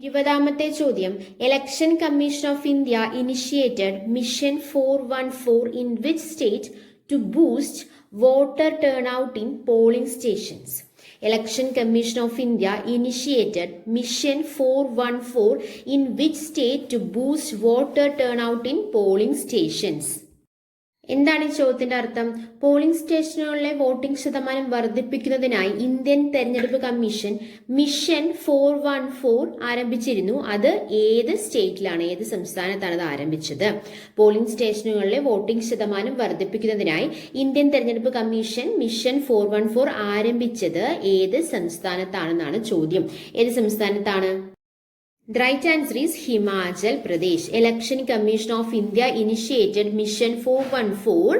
20-ാമത്തെ ചോദ്യം, Election Commission of India initiated mission 414 in which state to boost voter turn out in polling stations? Election Commission of India initiated Mission 414 in which state to boost voter turnout in polling stations? എന്താണ് ഈ ചോദ്യത്തിന്റെ അർത്ഥം? Polling സ്റ്റേഷനുകളിലെ voting ശതമാനം വർദ്ധിപ്പിക്കുന്നതിനായി Indian തെരഞ്ഞെടുപ്പ് commission mission 414 ആരംഭിച്ചിരുന്നു. അത് ഏത് സ്റ്റേറ്റിലാണ്, ഏത് സംസ്ഥാനത്താണ് അത് ആരംഭിച്ചത്? പോളിംഗ് സ്റ്റേഷനുകളിലെ വോട്ടിംഗ് ശതമാനം വർദ്ധിപ്പിക്കുന്നതിനായി ഇന്ത്യൻ തെരഞ്ഞെടുപ്പ് കമ്മീഷൻ മിഷൻ 414 ആരംഭിച്ചത് ഏത് സംസ്ഥാനത്താണെന്നാണ് ചോദ്യം. ഏത് സംസ്ഥാനത്താണ്? The right answer is Himachal Pradesh. Election Commission of India initiated Mission 414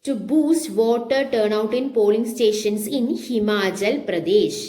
to boost voter turnout in polling stations in Himachal Pradesh.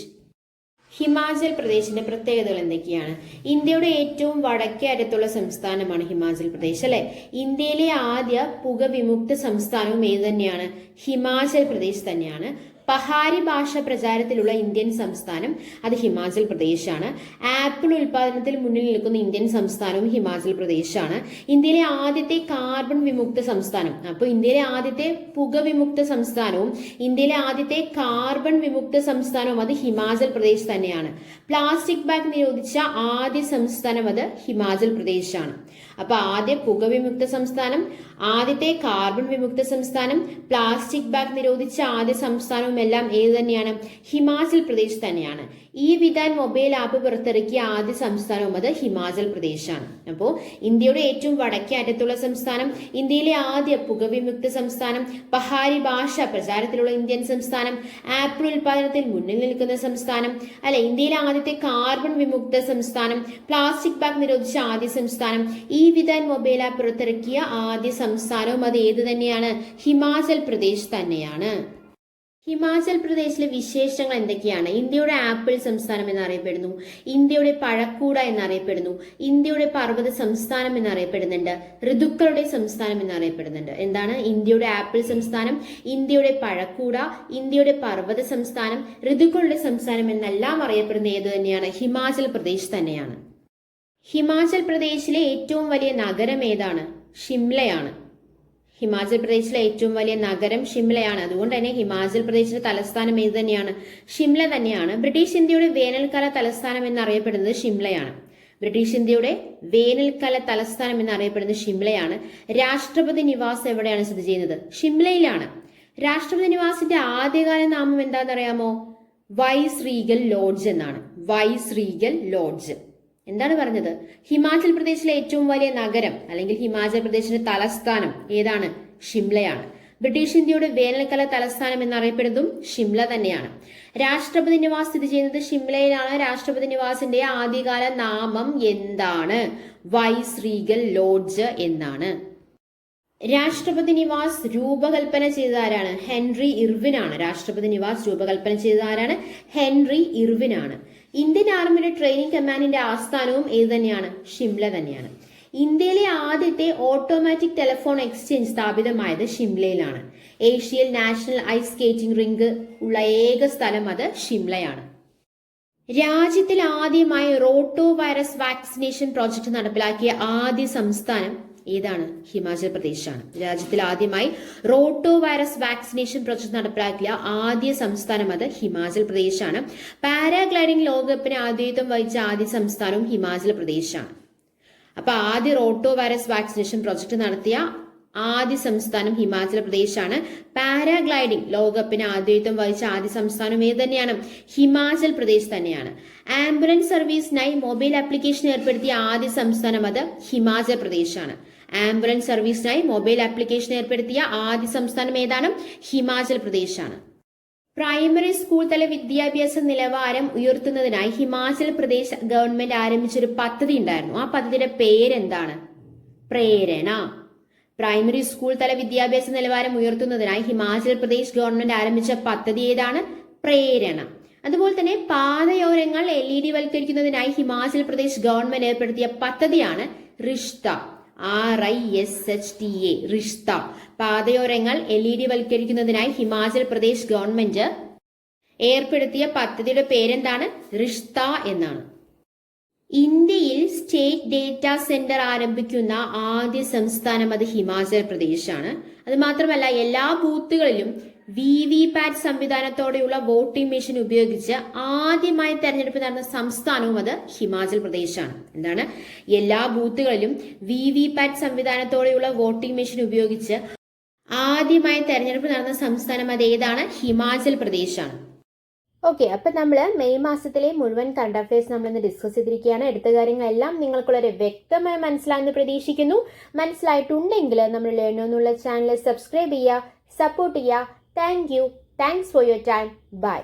Himachal പ്രദേശിന്റെ പ്രത്യേകതകൾ എന്തൊക്കെയാണ്? ഇന്ത്യയുടെ ഏറ്റവും വടക്കേ അറ്റത്തുള്ള സംസ്ഥാനമാണ് ഹിമാചൽ പ്രദേശ്, അല്ലെ? ഇന്ത്യയിലെ ആദ്യ പുകവിമുക്ത സംസ്ഥാനവും ഏത് തന്നെയാണ്? ഹിമാചൽ പ്രദേശ് തന്നെയാണ്. പഹാരി ഭാഷ പ്രചാരത്തിലുള്ള ഇന്ത്യൻ സംസ്ഥാനം അത് ഹിമാചൽ പ്രദേശാണ്. ആപ്പിൾ ഉൽപാദനത്തിൽ മുന്നിൽ നിൽക്കുന്ന ഇന്ത്യൻ സംസ്ഥാനവും ഹിമാചൽ പ്രദേശാണ്. ഇന്ത്യയിലെ ആദ്യത്തെ കാർബൺ വിമുക്ത സംസ്ഥാനം, അപ്പോൾ ഇന്ത്യയിലെ ആദ്യത്തെ പുകവിമുക്ത സംസ്ഥാനവും ഇന്ത്യയിലെ ആദ്യത്തെ കാർബൺ വിമുക്ത സംസ്ഥാനവും അത് ഹിമാചൽ പ്രദേശ് തന്നെയാണ്. പ്ലാസ്റ്റിക് ബാഗ് നിരോധിച്ച ആദ്യ സംസ്ഥാനം അത് ഹിമാചൽ പ്രദേശാണ്. അപ്പൊ ആദ്യ പുകവിമുക്ത സംസ്ഥാനം, ആദ്യത്തെ കാർബൺ വിമുക്ത സംസ്ഥാനം, പ്ലാസ്റ്റിക് ബാഗ് നിരോധിച്ച ആദ്യ സംസ്ഥാനവും എല്ലാം ഏത് തന്നെയാണ്? ഹിമാചൽ പ്രദേശ് തന്നെയാണ്. ഈ വിധാൻ മൊബൈൽ ആപ്പ് പുറത്തിറക്കിയ ആദ്യ സംസ്ഥാനവും അത് ഹിമാചൽ പ്രദേശാണ്. അപ്പോൾ ഇന്ത്യയുടെ ഏറ്റവും വടക്കേ അറ്റത്തുള്ള സംസ്ഥാനം, ഇന്ത്യയിലെ ആദ്യ പുകവിമുക്ത സംസ്ഥാനം, പഹാരി ഭാഷ പ്രചാരത്തിലുള്ള ഇന്ത്യൻ സംസ്ഥാനം, ആപ്പിൾ ഉൽപാദനത്തിൽ മുന്നിൽ നിൽക്കുന്ന സംസ്ഥാനം, അല്ലെ, ഇന്ത്യയിലെ ആദ്യത്തെ കാർബൺ വിമുക്ത സംസ്ഥാനം, പ്ലാസ്റ്റിക് ബാഗ് നിരോധിച്ച ആദ്യ സംസ്ഥാനം, ഈ വിധാൻ മൊബൈൽ ആപ്പ് പുറത്തിറക്കിയ ആദ്യ സംസ്ഥാനവും അത് ഏത് തന്നെയാണ്? ഹിമാചൽ പ്രദേശ് തന്നെയാണ്. ഹിമാചൽ പ്രദേശിലെ വിശേഷങ്ങൾ എന്തൊക്കെയാണ്? ഇന്ത്യയുടെ ആപ്പിൾ സംസ്ഥാനം എന്നറിയപ്പെടുന്നു, ഇന്ത്യയുടെ പഴക്കൂട എന്നറിയപ്പെടുന്നു, ഇന്ത്യയുടെ പർവ്വത സംസ്ഥാനം എന്നറിയപ്പെടുന്നുണ്ട്, ഋതുക്കളുടെ സംസ്ഥാനം എന്നറിയപ്പെടുന്നുണ്ട്. എന്താണ്? ഇന്ത്യയുടെ ആപ്പിൾ സംസ്ഥാനം, ഇന്ത്യയുടെ പഴക്കൂട, ഇന്ത്യയുടെ പർവ്വത സംസ്ഥാനം, ഋതുക്കളുടെ സംസ്ഥാനം എന്നെല്ലാം അറിയപ്പെടുന്ന ഏത് തന്നെയാണ്? ഹിമാചൽ പ്രദേശ് തന്നെയാണ്. ഹിമാചൽ പ്രദേശിലെ ഏറ്റവും വലിയ നഗരം ഏതാണ്? ഷിംലയാണ്. ഹിമാചൽ പ്രദേശിലെ ഏറ്റവും വലിയ നഗരം ഷിംലയാണ്. അതുകൊണ്ട് തന്നെ ഹിമാചൽ പ്രദേശിന്റെ തലസ്ഥാനം ഏത് തന്നെയാണ്? ഷിംല തന്നെയാണ്. ബ്രിട്ടീഷ് ഇന്ത്യയുടെ വേനൽക്കാല തലസ്ഥാനം എന്നറിയപ്പെടുന്നത് ഷിംലയാണ്. ബ്രിട്ടീഷ് ഇന്ത്യയുടെ വേനൽക്കാല തലസ്ഥാനം എന്നറിയപ്പെടുന്നത് ഷിംലയാണ്. രാഷ്ട്രപതി നിവാസ് എവിടെയാണ് സ്ഥിതി ചെയ്യുന്നത്? ഷിംലയിലാണ്. രാഷ്ട്രപതി നിവാസിന്റെ ആദ്യകാല നാമം എന്താണെന്നറിയാമോ? വൈസ് റീഗൽ ലോഡ്ജ് എന്നാണ്. Vice regal lodge. എന്താണ് പറഞ്ഞത്? ഹിമാചൽ പ്രദേശിലെ ഏറ്റവും വലിയ നഗരം അല്ലെങ്കിൽ ഹിമാചൽ പ്രദേശിന്റെ തലസ്ഥാനം ഏതാണ്? ഷിംലയാണ്. ബ്രിട്ടീഷ് ഇന്ത്യയുടെ വേനൽക്കാല തലസ്ഥാനം എന്നറിയപ്പെടുന്നതും ഷിംല തന്നെയാണ്. രാഷ്ട്രപതി നിവാസ് സ്ഥിതി ചെയ്യുന്നത് ഷിംലയിലാണ്. രാഷ്ട്രപതി നിവാസിന്റെ ആദ്യകാല നാമം എന്താണ്? വൈസ് റീഗൽ ലോഡ്ജ് എന്നാണ്. രാഷ്ട്രപതി നിവാസ് രൂപകൽപ്പന ചെയ്ത ആരാണ്? ഹെൻറി ഇർവിൻ ആണ്. രാഷ്ട്രപതി നിവാസ് രൂപകൽപ്പന ചെയ്ത ആരാണ്? ഹെൻറി ഇർവിൻ ആണ്. ഇന്ത്യൻ ആർമിയുടെ ട്രെയിനിങ് കമാൻഡിന്റെ ആസ്ഥാനവും ഏത് തന്നെയാണ്? ഷിംല തന്നെയാണ്. ഇന്ത്യയിലെ ആദ്യത്തെ ഓട്ടോമാറ്റിക് ടെലിഫോൺ എക്സ്ചേഞ്ച് സ്ഥാപിതമായത് ഷിംലയിലാണ്. ഏഷ്യയിൽ നാഷണൽ ഐസ് സ്കേറ്റിംഗ് റിംഗ് ഉള്ള ഏക സ്ഥലം അത് ഷിംലയാണ്. രാജ്യത്തിൽ ആദ്യമായി റോട്ടോ വൈറസ് വാക്സിനേഷൻ പ്രോജക്ട് നടപ്പിലാക്കിയ ആദ്യ സംസ്ഥാനം ഏതാണ്? ഹിമാചൽ പ്രദേശാണ്. രാജ്യത്തിൽ ആദ്യമായി റോട്ടോ വൈറസ് വാക്സിനേഷൻ പ്രോജക്ട് നടപ്പിലാക്കിയ ആദ്യ സംസ്ഥാനം അത് ഹിമാചൽ പ്രദേശാണ്. പാരാഗ്ലൈഡിംഗ് ലോകകപ്പിന് ആതിഥ്യം വഹിച്ച ആദ്യ സംസ്ഥാനവും ഹിമാചൽ പ്രദേശാണ്. അപ്പൊ ആദ്യ റോട്ടോ വൈറസ് വാക്സിനേഷൻ പ്രോജക്ട് നടത്തിയ ആദ്യ സംസ്ഥാനം ഹിമാചൽ പ്രദേശാണ്. പാരാഗ്ലൈഡിംഗ് ലോകകപ്പിന് ആതിഥ്യം വഹിച്ച ആദ്യ സംസ്ഥാനം ഏത് തന്നെയാണ്? ഹിമാചൽ പ്രദേശ് തന്നെയാണ്. ആംബുലൻസ് സർവീസിനായി മൊബൈൽ ആപ്ലിക്കേഷൻ ഏർപ്പെടുത്തിയ ആദ്യ സംസ്ഥാനം അത് ഹിമാചൽ പ്രദേശാണ്. ആംബുലൻസ് സർവീസിനായി മൊബൈൽ ആപ്ലിക്കേഷൻ ഏർപ്പെടുത്തിയ ആദ്യ സംസ്ഥാനം ഏതാണ്? ഹിമാചൽ പ്രദേശാണ്. പ്രൈമറി സ്കൂൾ തല വിദ്യാഭ്യാസ നിലവാരം ഉയർത്തുന്നതിനായി ഹിമാചൽ പ്രദേശ് ഗവൺമെന്റ് ആരംഭിച്ചൊരു പദ്ധതി ഉണ്ടായിരുന്നു. ആ പദ്ധതിയുടെ പേരെന്താണ്? പ്രേരണ. പ്രൈമറി സ്കൂൾ തല വിദ്യാഭ്യാസ നിലവാരം ഉയർത്തുന്നതിനായി ഹിമാചൽ പ്രദേശ് ഗവൺമെന്റ് ആരംഭിച്ച പദ്ധതി ഏതാണ്? പ്രേരണ. അതുപോലെ തന്നെ പാതയോരങ്ങൾ LED വൽക്കരിക്കുന്നതിനായി ഹിമാചൽ പ്രദേശ് ഗവൺമെന്റ് ഏർപ്പെടുത്തിയ പദ്ധതിയാണ് റിഷ്ത. RISHTA, റിഷ്ത. പാതയോരങ്ങൾ LED വൽക്കരിക്കുന്നതിനായി ഹിമാചൽ പ്രദേശ് ഗവൺമെന്റ് ഏർപ്പെടുത്തിയ പദ്ധതിയുടെ പേരെന്താണ്? റിഷ്ത എന്നാണ്. ഇന്ത്യയിൽ സ്റ്റേറ്റ് ഡേറ്റാ സെന്റർ ആരംഭിക്കുന്ന ആദ്യ സംസ്ഥാനം അത് ഹിമാചൽ പ്രദേശാണ്. അത് മാത്രമല്ല എല്ലാ ബൂത്തുകളിലും VVPAT സംവിധാനത്തോടെയുള്ള വോട്ടിംഗ് മെഷീൻ ഉപയോഗിച്ച് ആദ്യമായി തെരഞ്ഞെടുപ്പ് നടന്ന സംസ്ഥാനവും അത് ഹിമാചൽ പ്രദേശാണ്. എന്താണ്? എല്ലാ ബൂത്തുകളിലും VVPAT സംവിധാനത്തോടെയുള്ള വോട്ടിംഗ് മെഷീൻ ഉപയോഗിച്ച് ആദ്യമായി തെരഞ്ഞെടുപ്പ് നടന്ന സംസ്ഥാനം അത് ഏതാണ്? ഹിമാചൽ പ്രദേശാണ്. ഓക്കെ, അപ്പൊ നമ്മൾ മെയ് മാസത്തിലെ മുഴുവൻ കറണ്ട് അഫയേഴ്സ് നമ്മളിന്ന് ഡിസ്കസ് ചെയ്തിരിക്കുകയാണ്. എടുത്ത കാര്യങ്ങളെല്ലാം നിങ്ങൾക്കുള്ളൊരു വ്യക്തമായി മനസ്സിലായെന്ന് പ്രതീക്ഷിക്കുന്നു. മനസ്സിലായിട്ടുണ്ടെങ്കിൽ നമ്മൾ ലേണോ എന്നുള്ള ചാനൽ സബ്സ്ക്രൈബ് ചെയ്യുക, സപ്പോർട്ട് ചെയ്യുക. Thank you. Thanks for your time. By.